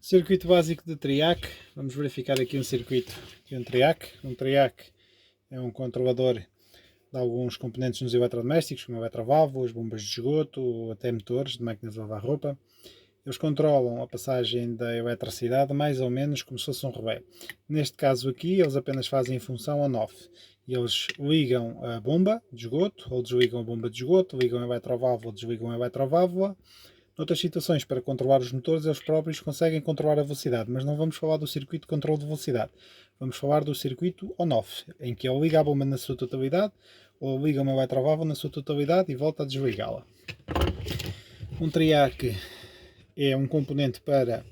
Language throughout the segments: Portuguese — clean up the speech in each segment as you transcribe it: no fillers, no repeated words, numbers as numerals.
Circuito básico de TRIAC. Vamos verificar aqui um circuito de um TRIAC. Um TRIAC é um controlador de alguns componentes nos eletrodomésticos, como eletroválvulas, bombas de esgoto ou até motores de máquinas de lavar roupa. Eles controlam a passagem da eletricidade mais ou menos como se fosse um relé. Neste caso aqui, eles apenas fazem função on-off. Eles ligam a bomba de esgoto ou desligam a bomba de esgoto, ligam a eletroválvula ou desligam a eletroválvula. Noutras situações, para controlar os motores, eles próprios conseguem controlar a velocidade, mas não vamos falar do circuito de controle de velocidade. Vamos falar do circuito on-off, em que ele liga a bomba na sua totalidade, ou liga uma eletroválvula na sua totalidade e volta a desligá-la. Um TRIAC é um componente para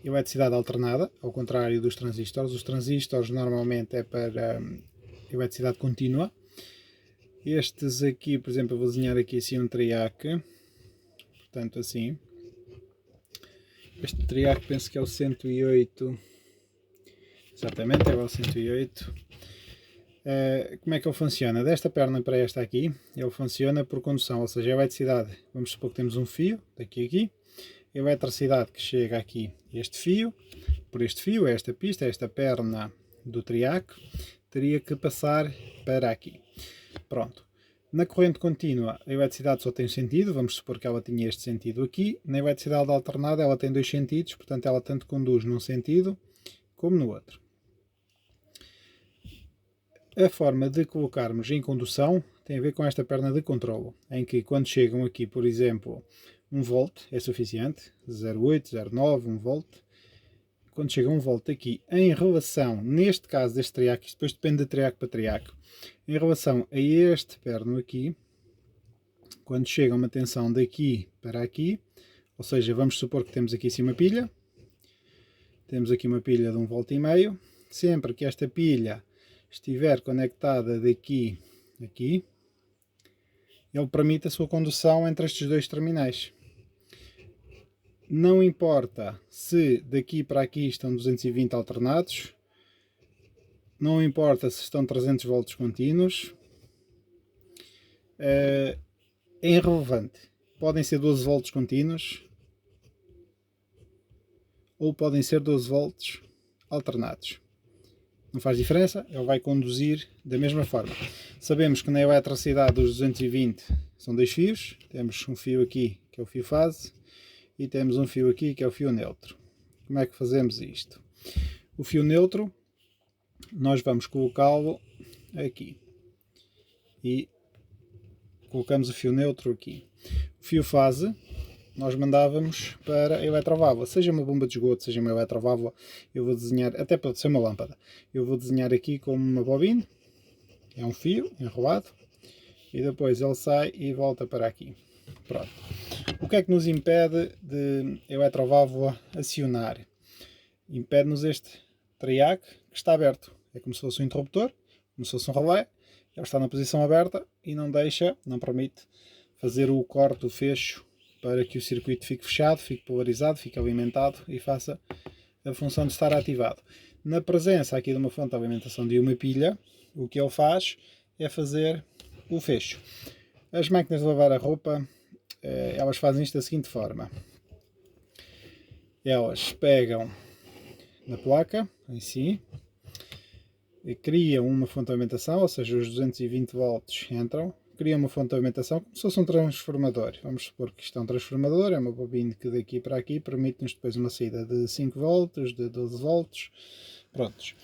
eletricidade alternada, ao contrário dos transistores. Os transistores normalmente é para eletricidade contínua. Estes aqui, por exemplo, eu vou desenhar aqui assim um TRIAC. Portanto, assim, este TRIAC penso que é o 108, exatamente, é o 108. Como é que ele funciona? Desta perna para esta aqui, ele funciona por condução, ou seja, a eletricidade, vamos supor que temos um fio, daqui a aqui, a eletricidade que chega aqui, este fio, por este fio, esta pista, esta perna do TRIAC, teria que passar para aqui. Pronto. Na corrente contínua, a eletricidade só tem um sentido, vamos supor que ela tinha este sentido aqui. Na eletricidade alternada, ela tem dois sentidos, portanto, ela tanto conduz num sentido como no outro. A forma de colocarmos em condução tem a ver com esta perna de controlo, em que quando chegam aqui, por exemplo, 1 volt é suficiente, 0,8, 0,9, 1 volt. Quando chega 1 volt aqui, em relação, neste caso deste TRIAC, isto depois depende de TRIAC para TRIAC, em relação a este perno aqui, quando chega uma tensão daqui para aqui, ou seja, vamos supor que temos aqui assim uma pilha, temos aqui uma pilha de 1,5 volt, sempre que esta pilha estiver conectada daqui a aqui, ele permite a sua condução entre estes dois terminais. Não importa se daqui para aqui estão 220 alternados, não importa se estão 300 volts contínuos, é irrelevante. Podem ser 12 volts contínuos ou podem ser 12 volts alternados. Não faz diferença, ele vai conduzir da mesma forma. Sabemos que na eletricidade dos 220 são dois fios, temos um fio aqui que é o fio fase e temos um fio aqui que é o fio neutro. Como é que fazemos isto? O fio neutro nós vamos colocá-lo aqui e colocamos o fio neutro aqui. O fio fase nós mandávamos para a eletroválvula, seja uma bomba de esgoto, seja uma eletroválvula. Eu vou desenhar, até pode ser uma lâmpada, eu vou desenhar aqui como uma bobina, é um fio enrolado e depois ele sai e volta para aqui. Pronto. O que é que nos impede de a eletroválvula acionar? Impede-nos este TRIAC que está aberto. É como se fosse um interruptor, como se fosse um relé. Ele está na posição aberta e não deixa, não permite fazer o corte, o fecho, para que o circuito fique fechado, fique polarizado, fique alimentado e faça a função de estar ativado. Na presença aqui de uma fonte de alimentação de uma pilha, o que ele faz é fazer o fecho. As máquinas de lavar a roupa, elas fazem isto da seguinte forma. Elas pegam na placa em si, e criam uma fonte de alimentação, ou seja, os 220 volts entram, criam uma fonte de alimentação como se fosse um transformador. Vamos supor que isto é um transformador, é uma bobina que daqui para aqui permite-nos depois uma saída de 5 volts, de 12 volts. Prontos.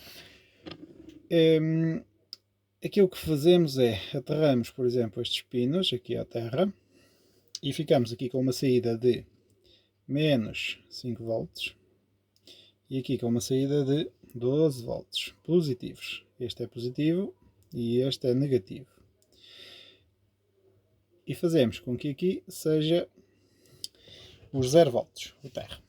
Aquilo que fazemos é, aterramos, por exemplo, estes pinos aqui à terra e ficamos aqui com uma saída de menos 5 volts e aqui com uma saída de 12 volts positivos. Este é positivo e este é negativo. E fazemos com que aqui seja os 0 volts, o terra.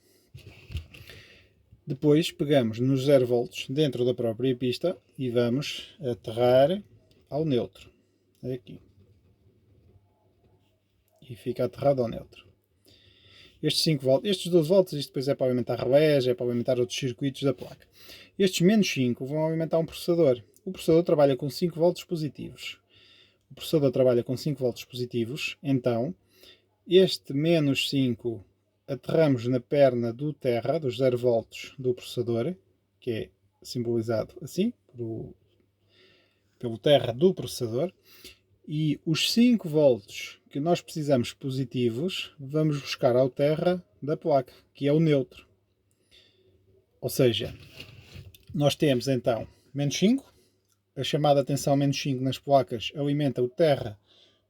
Depois pegamos nos 0 volts dentro da própria pista e vamos aterrar ao neutro. Aqui. E fica aterrado ao neutro. Estes 5 volts, estes 12 volts, isto depois é para alimentar relés, é para alimentar outros circuitos da placa. Estes menos 5 vão alimentar um processador. O processador trabalha com 5 volts positivos. O processador trabalha com 5 volts positivos, então este menos 5 aterramos na perna do terra, dos 0 volts do processador, que é simbolizado assim, pelo terra do processador, e os 5 volts que nós precisamos positivos, vamos buscar ao terra da placa, que é o neutro. Ou seja, nós temos então menos 5, a chamada tensão menos 5 nas placas alimenta o terra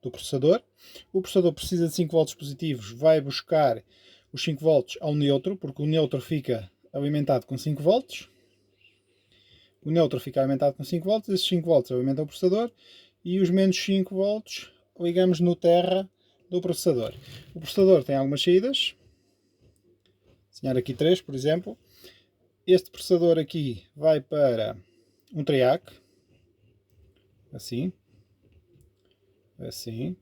do processador. O processador precisa de 5 volts positivos, vai buscar os 5 volts ao neutro, porque o neutro fica alimentado com 5 volts. O neutro fica alimentado com 5 volts, esses 5 volts alimentam o processador e os menos 5 volts ligamos no terra do processador. O processador tem algumas saídas, vou desenhar aqui 3, por exemplo. Este processador aqui vai para um triac, assim, assim.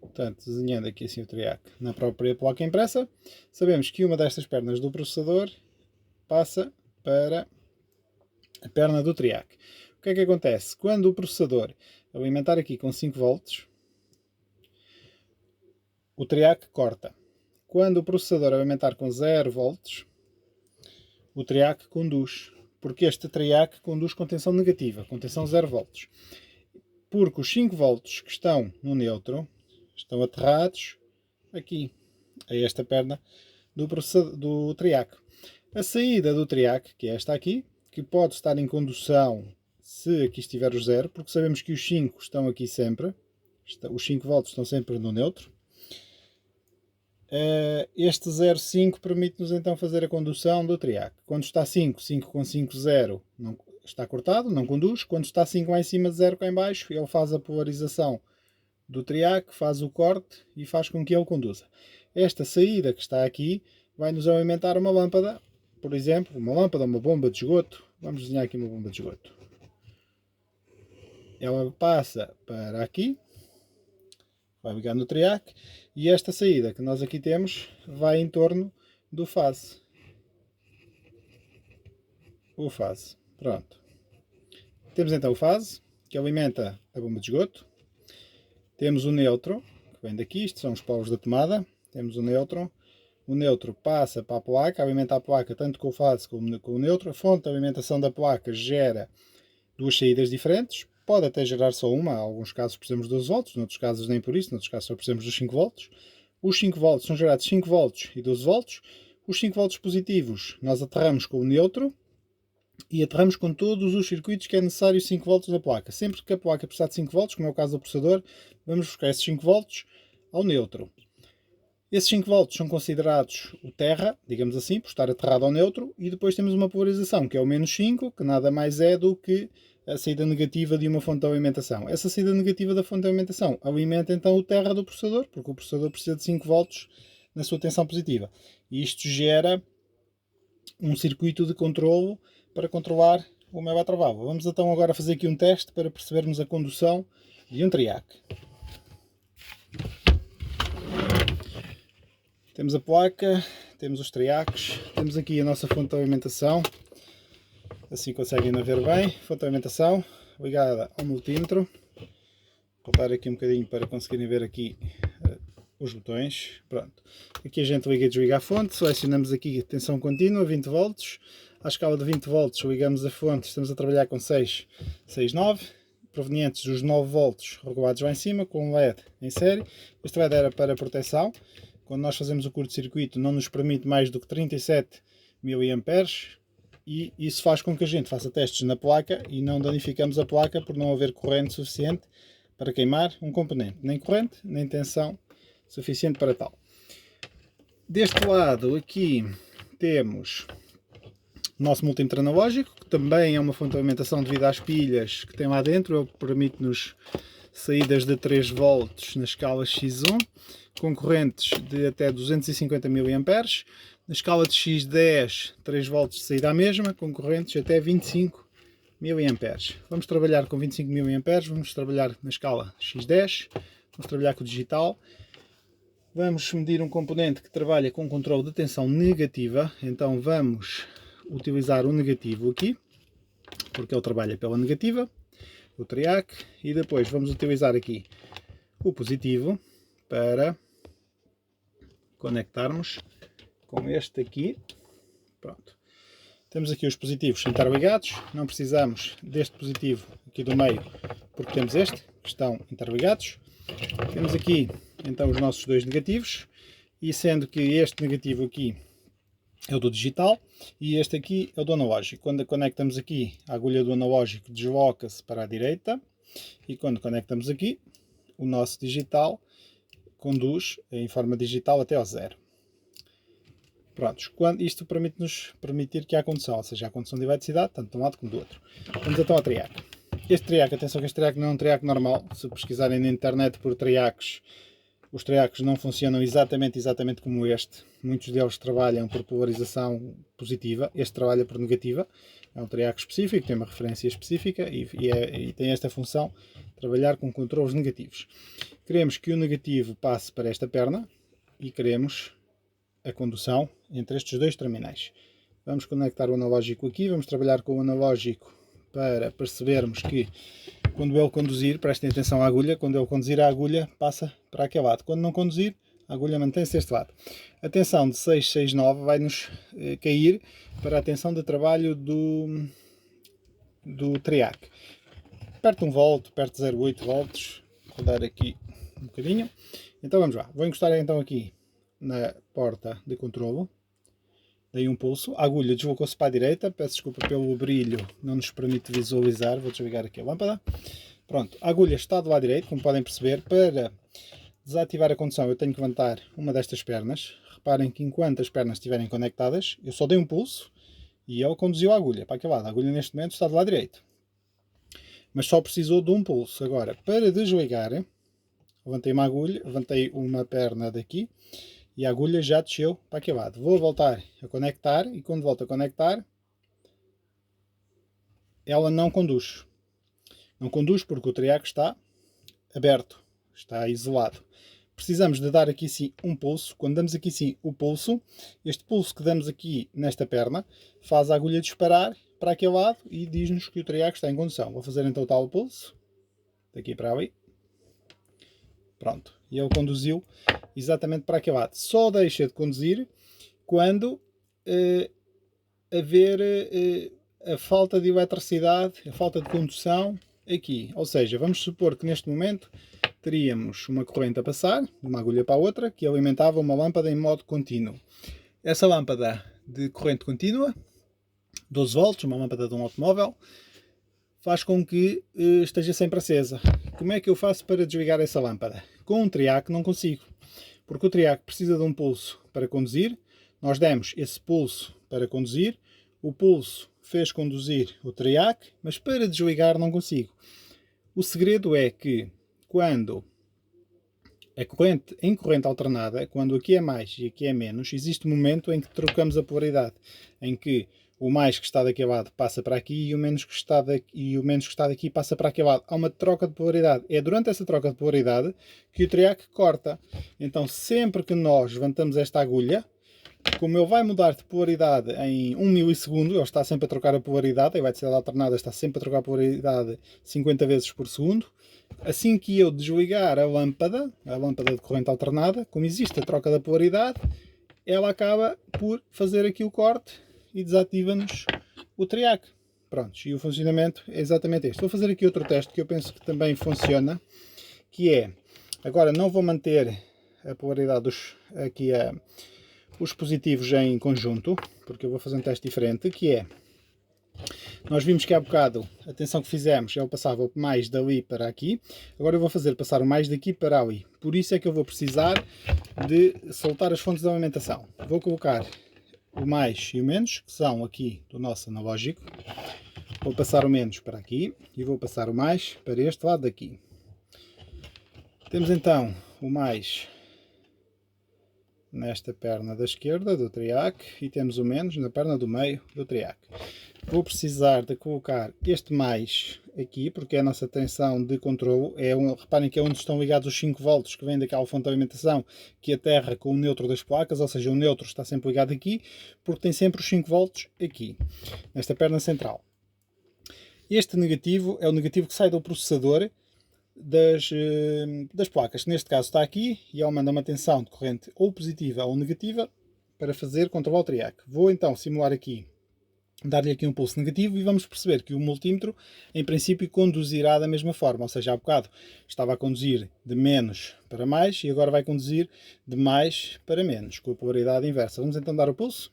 Portanto, desenhando aqui assim o triac na própria placa impressa, sabemos que uma destas pernas do processador passa para a perna do triac. O que é que acontece? Quando o processador alimentar aqui com 5 volts, o triac corta. Quando o processador alimentar com 0 volts, o triac conduz. Porque este triac conduz com tensão negativa, com tensão 0 volts. Porque os 5 volts que estão no neutro estão aterrados aqui, a esta perna do triac. A saída do triac, que é esta aqui, que pode estar em condução se aqui estiver o 0, porque sabemos que os 5 estão aqui sempre, os 5 volts estão sempre no neutro. Este 0,5 permite-nos então fazer a condução do triac. Quando está 5, 5 com 5, 0, não, está cortado, não conduz. Quando está 5 lá em cima, 0 cá em baixo, ele faz a polarização do triac, faz o corte e faz com que ele conduza. Esta saída que está aqui vai nos alimentar uma lâmpada, por exemplo, uma lâmpada, uma bomba de esgoto. Vamos desenhar aqui uma bomba de esgoto. Ela passa para aqui, vai ligar no triac, e esta saída que nós aqui temos vai em torno do fase. O fase. Pronto. Temos então o fase, que alimenta a bomba de esgoto. Temos o neutro, que vem daqui, isto são os polos da tomada. Temos o neutro. O neutro passa para a placa, alimenta a placa tanto com o fase como com o neutro. A fonte de alimentação da placa gera duas saídas diferentes. Pode até gerar só uma, em alguns casos precisamos de 12 volts, noutros casos nem por isso, noutros casos só precisamos dos 5 volts. Os 5 volts são gerados 5 volts e 12 volts. Os 5 volts positivos nós aterramos com o neutro e aterramos com todos os circuitos que é necessário 5 volts na placa. Sempre que a placa precisar de 5 volts, como é o caso do processador, vamos buscar esses 5 volts ao neutro. Esses 5 volts são considerados o terra, digamos assim, por estar aterrado ao neutro, e depois temos uma polarização, que é o menos 5, que nada mais é do que a saída negativa de uma fonte de alimentação. Essa saída negativa da fonte de alimentação alimenta então o terra do processador, porque o processador precisa de 5 volts na sua tensão positiva. E isto gera um circuito de controlo para controlar o meu batravalva. Vamos então agora fazer aqui um teste para percebermos a condução de um triac. Temos a placa, temos os triacs, temos aqui a nossa fonte de alimentação, assim conseguem ver bem, fonte de alimentação ligada ao multímetro. Vou dar aqui um bocadinho para conseguirem ver aqui os botões. Pronto. Aqui a gente liga e desliga a fonte, selecionamos aqui tensão contínua, 20 volts. À escala de 20 volts ligamos a fonte, estamos a trabalhar com 6,9, provenientes dos 9 volts regulados lá em cima, com um LED em série. Este LED era para proteção. Quando nós fazemos o curto-circuito não nos permite mais do que 37 mA e isso faz com que a gente faça testes na placa e não danificamos a placa por não haver corrente suficiente para queimar um componente. Nem corrente, nem tensão suficiente para tal. Deste lado aqui temos o nosso multímetro analógico, que também é uma fonte de alimentação devido às pilhas que tem lá dentro. Ele permite-nos saídas de 3 volts na escala X1, com correntes de até 250 mA. Na escala de X10, 3 volts de saída à mesma, com correntes até 25 mA. Vamos trabalhar com 25 mA, vamos trabalhar na escala X10, vamos trabalhar com o digital. Vamos medir um componente que trabalha com controle de tensão negativa, então vamos utilizar o negativo aqui, porque ele trabalha pela negativa, o triac, e depois vamos utilizar aqui o positivo para conectarmos com este aqui. Pronto. Temos aqui os positivos interligados, não precisamos deste positivo aqui do meio, porque temos este, que estão interligados. Temos aqui então os nossos dois negativos, e sendo que este negativo aqui é o do digital e este aqui é o do analógico. Quando conectamos aqui, a agulha do analógico desloca-se para a direita, e quando conectamos aqui, o nosso digital conduz em forma digital até ao zero. Prontos, isto permite-nos que há condução, ou seja, há condução de eletricidade, tanto de um lado como do outro. Vamos então ao triac. Este triac, atenção que este triac não é um triac normal. Se pesquisarem na internet por triacs, os triacs não funcionam exatamente como este. Muitos deles trabalham por polarização positiva, este trabalha por negativa. É um triac específico, tem uma referência específica e tem esta função, trabalhar com controles negativos. Queremos que o negativo passe para esta perna e queremos a condução entre estes dois terminais. Vamos conectar o analógico aqui, vamos trabalhar com o analógico para percebermos que quando ele conduzir, prestem atenção à agulha, quando ele conduzir a agulha passa para aquele lado. Quando não conduzir, a agulha mantém-se deste lado. A tensão de 669 vai-nos cair para a tensão de trabalho do triac. Perto de 1 volt, perto de 0,8 volts, vou dar aqui um bocadinho. Então vamos lá, vou encostar então aqui na porta de controlo, dei um pulso, a agulha deslocou-se para a direita, peço desculpa pelo brilho, não nos permite visualizar, vou desligar aqui a lâmpada. Pronto, a agulha está do lado direito, como podem perceber. Para desativar a condução eu tenho que levantar uma destas pernas. Reparem que enquanto as pernas estiverem conectadas, eu só dei um pulso e ele conduziu a agulha para aquele lado. A agulha neste momento está do lado direito, mas só precisou de um pulso. Agora, para desligar, levantei uma perna daqui, e a agulha já desceu para aquele lado. Vou voltar a conectar e quando volto a conectar, ela não conduz. Não conduz porque o triac está aberto, está isolado. Precisamos de dar aqui sim um pulso. Quando damos aqui sim o pulso, este pulso que damos aqui nesta perna faz a agulha disparar para aquele lado e diz-nos que o triac está em condução. Vou fazer então o tal pulso, daqui para ali. Pronto, e ele conduziu exatamente para aquele lado. Só deixa de conduzir quando haver a falta de eletricidade, a falta de condução aqui. Ou seja, vamos supor que neste momento teríamos uma corrente a passar, de uma agulha para a outra, que alimentava uma lâmpada em modo contínuo. Essa lâmpada de corrente contínua, 12 volts, uma lâmpada de um automóvel, faz com que esteja sempre acesa. Como é que eu faço para desligar essa lâmpada? Com um triac não consigo, porque o triac precisa de um pulso para conduzir. Nós demos esse pulso para conduzir, o pulso fez conduzir o triac, mas para desligar não consigo. O segredo é que quando em corrente alternada, quando aqui é mais e aqui é menos, existe um momento em que trocamos a polaridade, em que o mais que está daquele lado passa para aqui e o menos que está daqui passa para aquele lado. Há uma troca de polaridade. É durante essa troca de polaridade que o triac corta. Então sempre que nós levantamos esta agulha, como ele vai mudar de polaridade em 1 milissegundo, ele está sempre a trocar a polaridade, a eletricidade alternada está sempre a trocar a polaridade 50 vezes por segundo. Assim que eu desligar a lâmpada de corrente alternada, como existe a troca da polaridade, ela acaba por fazer aqui o corte e desativa-nos o triac. Prontos, e o funcionamento é exatamente este. Vou fazer aqui outro teste que eu penso que também funciona, que é, agora não vou manter a polaridade os positivos em conjunto, porque eu vou fazer um teste diferente, que é, nós vimos que há bocado a tensão que fizemos, ele passava mais dali para aqui, agora eu vou fazer passar o mais daqui para ali. Por isso é que eu vou precisar de soltar as fontes de alimentação. Vou colocar o mais e o menos, que são aqui do nosso analógico. Vou passar o menos para aqui e vou passar o mais para este lado daqui. Temos então o mais nesta perna da esquerda do triac e temos o menos na perna do meio do triac. Vou precisar de colocar este mais aqui, porque é a nossa tensão de controlo. Reparem que é onde estão ligados os 5 volts que vêm daquela fonte de alimentação que aterra com o neutro das placas, ou seja, o neutro está sempre ligado aqui, porque tem sempre os 5 volts aqui, nesta perna central. Este negativo é o negativo que sai do processador das placas, que neste caso está aqui, e ele manda uma tensão de corrente ou positiva ou negativa para fazer contra o Valtriac. Vou então simular aqui, dar-lhe aqui um pulso negativo e vamos perceber que o multímetro em princípio conduzirá da mesma forma, ou seja, há bocado estava a conduzir de menos para mais e agora vai conduzir de mais para menos, com a polaridade inversa. Vamos então dar o pulso.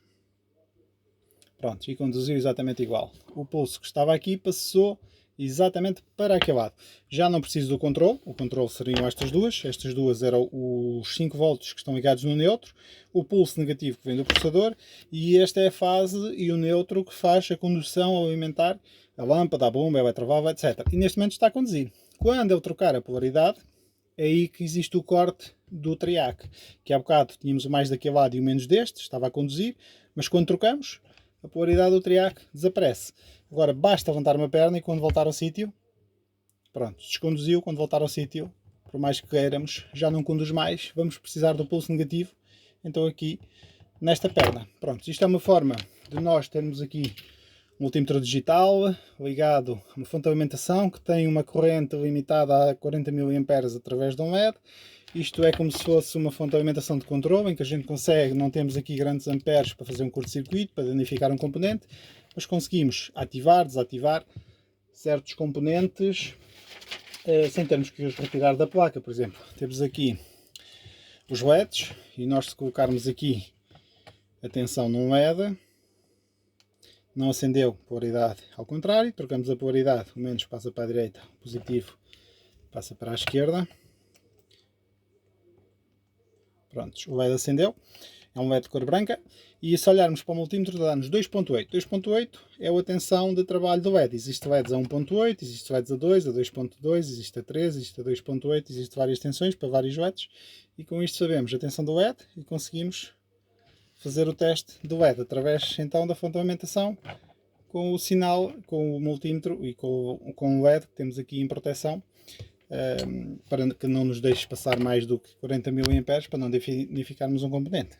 Pronto, e conduziu exatamente igual. O pulso que estava aqui passou exatamente para aquele lado. Já não preciso do controle, o controle seriam estas duas eram os 5 volts que estão ligados no neutro, o pulso negativo que vem do processador, e esta é a fase e o neutro que faz a condução ao alimentar a lâmpada, a bomba, a eletroválvula, etc. E neste momento está a conduzir. Quando eu trocar a polaridade, é aí que existe o corte do triac, que há bocado tínhamos o mais daquele lado e o menos deste, estava a conduzir, mas quando trocamos, a polaridade do triac desaparece. Agora basta levantar uma perna e quando voltar ao sítio, pronto, desconduziu. Quando voltar ao sítio, por mais que queiramos, já não conduz mais. Vamos precisar do pulso negativo, então aqui nesta perna. Pronto, isto é uma forma de nós termos aqui um multímetro digital ligado a uma fonte de alimentação que tem uma corrente limitada a 40 mA através de um LED. Isto é como se fosse uma fonte de alimentação de controle, em que a gente consegue, não temos aqui grandes amperes para fazer um curto-circuito, para danificar um componente, mas conseguimos ativar, desativar certos componentes sem termos que os retirar da placa. Por exemplo, temos aqui os LEDs, e nós, se colocarmos aqui a tensão num LED, não acendeu, polaridade ao contrário, trocamos a polaridade, o menos passa para a direita, o positivo passa para a esquerda. Pronto, o LED acendeu, é um LED de cor branca, e se olharmos para o multímetro dá-nos 2.8. 2.8 é a tensão de trabalho do LED. Existem LEDs a 1.8, existem LEDs a 2, a 2.2, existe a 3, existe a 2.8, existem várias tensões para vários LEDs, e com isto sabemos a tensão do LED e conseguimos fazer o teste do LED através então da fonte de alimentação com o sinal, com o multímetro e com o LED que temos aqui em proteção, para que não nos deixe passar mais do que 40 mA para não danificarmos um componente.